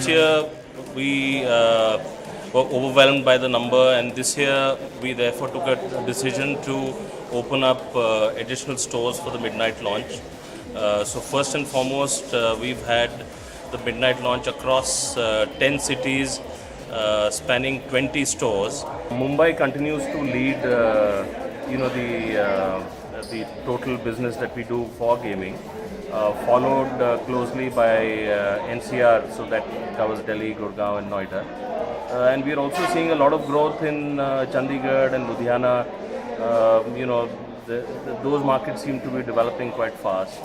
last year we were overwhelmed by the number, and this year we therefore took a decision to open up additional stores for the midnight launch. So first and foremost, we've had the midnight launch across 10 cities, spanning 20 stores. Mumbai continues to lead, the total business that we do for gaming, followed closely by NCR, so that covers Delhi, Gurgaon, and Noida. And we are also seeing a lot of growth in Chandigarh and Ludhiana. Those markets seem to be developing quite fast.